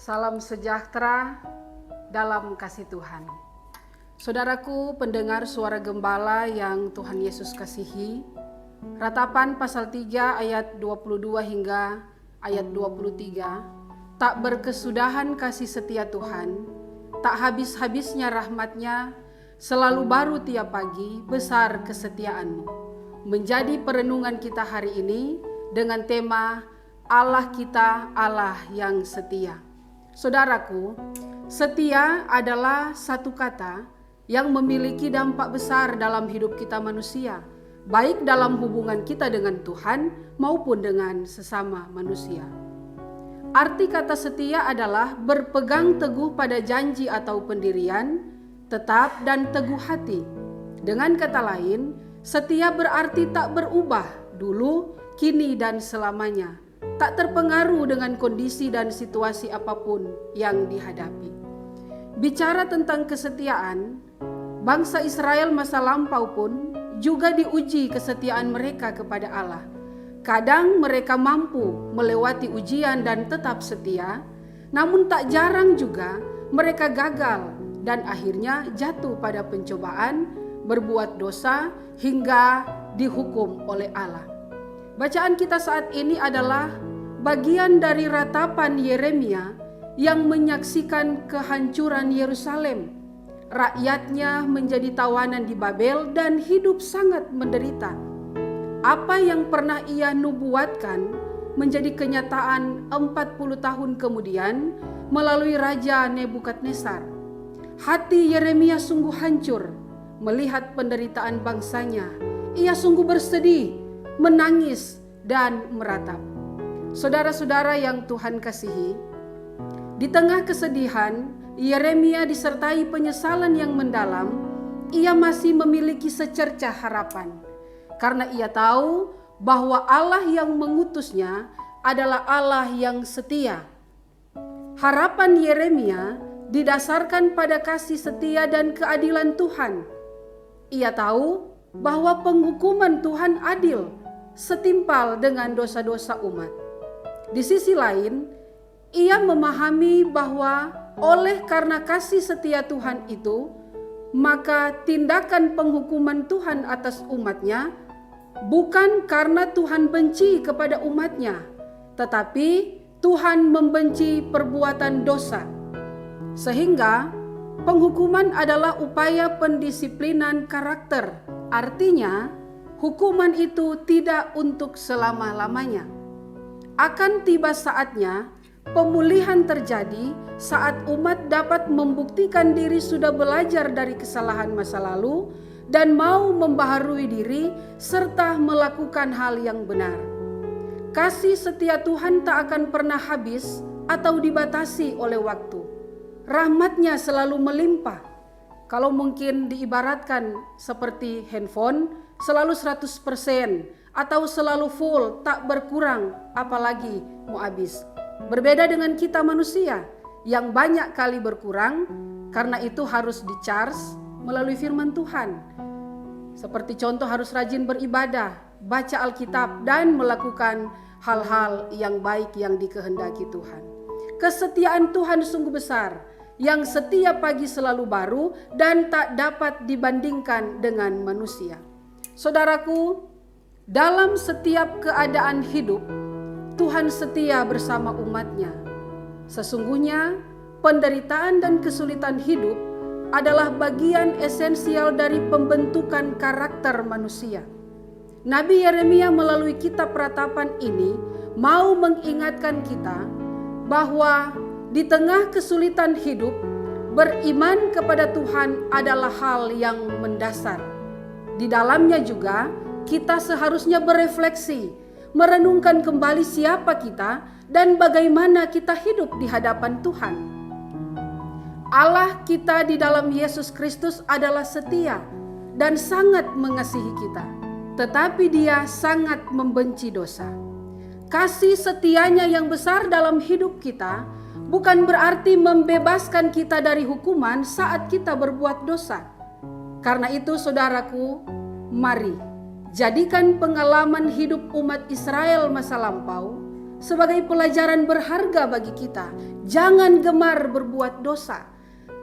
Salam sejahtera dalam kasih Tuhan. Saudaraku pendengar suara gembala yang Tuhan Yesus kasihi, Ratapan pasal 3 ayat 22 hingga ayat 23, tak berkesudahan kasih setia Tuhan, tak habis-habisnya rahmat-Nya, selalu baru tiap pagi, besar kesetiaan-Mu. Menjadi perenungan kita hari ini dengan tema Allah kita, Allah yang setia. Saudaraku, setia adalah satu kata yang memiliki dampak besar dalam hidup kita manusia, baik dalam hubungan kita dengan Tuhan maupun dengan sesama manusia. Arti kata setia adalah berpegang teguh pada janji atau pendirian, tetap dan teguh hati. Dengan kata lain, setia berarti tak berubah dulu, kini dan selamanya. Tak terpengaruh dengan kondisi dan situasi apapun yang dihadapi. Bicara tentang kesetiaan, bangsa Israel masa lampau pun juga diuji kesetiaan mereka kepada Allah. Kadang mereka mampu melewati ujian dan tetap setia, namun tak jarang juga mereka gagal dan akhirnya jatuh pada pencobaan, berbuat dosa hingga dihukum oleh Allah. Bacaan kita saat ini adalah bagian dari ratapan Yeremia yang menyaksikan kehancuran Yerusalem. Rakyatnya menjadi tawanan di Babel dan hidup sangat menderita. Apa yang pernah ia nubuatkan menjadi kenyataan 40 tahun kemudian melalui Raja Nebukadnezar. Hati Yeremia sungguh hancur melihat penderitaan bangsanya. Ia sungguh bersedih, menangis dan meratap. Saudara-saudara yang Tuhan kasihi, di tengah kesedihan, Yeremia disertai penyesalan yang mendalam. Ia masih memiliki secercah harapan, karena ia tahu bahwa Allah yang mengutusnya adalah Allah yang setia. Harapan Yeremia didasarkan pada kasih setia dan keadilan Tuhan. Ia tahu bahwa penghukuman Tuhan adil, setimpal dengan dosa-dosa umat. Di sisi lain, ia memahami bahwa oleh karena kasih setia Tuhan itu, maka tindakan penghukuman Tuhan atas umatnya bukan karena Tuhan benci kepada umatnya, tetapi Tuhan membenci perbuatan dosa. Sehingga penghukuman adalah upaya pendisiplinan karakter. Artinya, hukuman itu tidak untuk selama-lamanya. Akan tiba saatnya pemulihan terjadi saat umat dapat membuktikan diri sudah belajar dari kesalahan masa lalu dan mau membaharui diri serta melakukan hal yang benar. Kasih setia Tuhan tak akan pernah habis atau dibatasi oleh waktu. Rahmat-Nya selalu melimpah. Kalau mungkin diibaratkan seperti handphone, selalu 100%. Atau selalu full, tak berkurang, apalagi mau habis. Berbeda dengan kita manusia yang banyak kali berkurang, karena itu harus di-charge melalui firman Tuhan. Seperti contoh harus rajin beribadah, baca Alkitab, dan melakukan hal-hal yang baik yang dikehendaki Tuhan. Kesetiaan Tuhan sungguh besar, yang setiap pagi selalu baru dan tak dapat dibandingkan dengan manusia. Saudaraku, dalam setiap keadaan hidup, Tuhan setia bersama umat-Nya. Sesungguhnya, penderitaan dan kesulitan hidup adalah bagian esensial dari pembentukan karakter manusia. Nabi Yeremia melalui kitab Ratapan ini mau mengingatkan kita bahwa di tengah kesulitan hidup, beriman kepada Tuhan adalah hal yang mendasar. Di dalamnya juga, kita seharusnya berefleksi, merenungkan kembali siapa kita dan bagaimana kita hidup di hadapan Tuhan. Allah kita di dalam Yesus Kristus adalah setia dan sangat mengasihi kita, tetapi Dia sangat membenci dosa. Kasih setianya yang besar dalam hidup kita bukan berarti membebaskan kita dari hukuman saat kita berbuat dosa. Karena itu saudaraku, mari jadikan pengalaman hidup umat Israel masa lampau sebagai pelajaran berharga bagi kita. Jangan gemar berbuat dosa,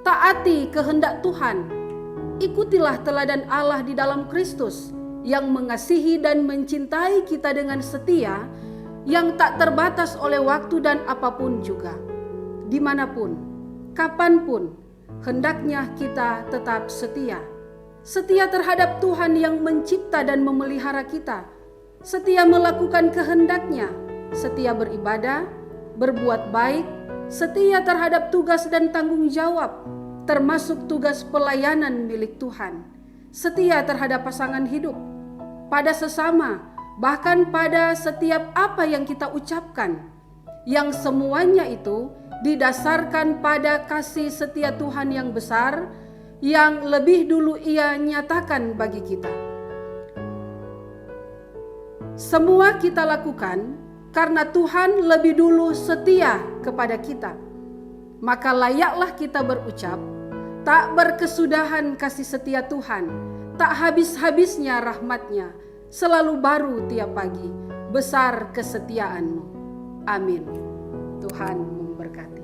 taati kehendak Tuhan, ikutilah teladan Allah di dalam Kristus yang mengasihi dan mencintai kita dengan setia, yang tak terbatas oleh waktu dan apapun juga. Dimanapun, kapanpun, hendaknya kita tetap setia. Setia terhadap Tuhan yang mencipta dan memelihara kita. Setia melakukan kehendaknya. Setia beribadah, berbuat baik. Setia terhadap tugas dan tanggung jawab, termasuk tugas pelayanan milik Tuhan. Setia terhadap pasangan hidup, pada sesama, bahkan pada setiap apa yang kita ucapkan. Yang semuanya itu didasarkan pada kasih setia Tuhan yang besar, yang lebih dulu Ia nyatakan bagi kita. Semua kita lakukan karena Tuhan lebih dulu setia kepada kita. Maka layaklah kita berucap, tak berkesudahan kasih setia Tuhan, tak habis-habisnya rahmat-Nya, selalu baru tiap pagi, besar kesetiaan-Mu. Amin. Tuhan memberkati.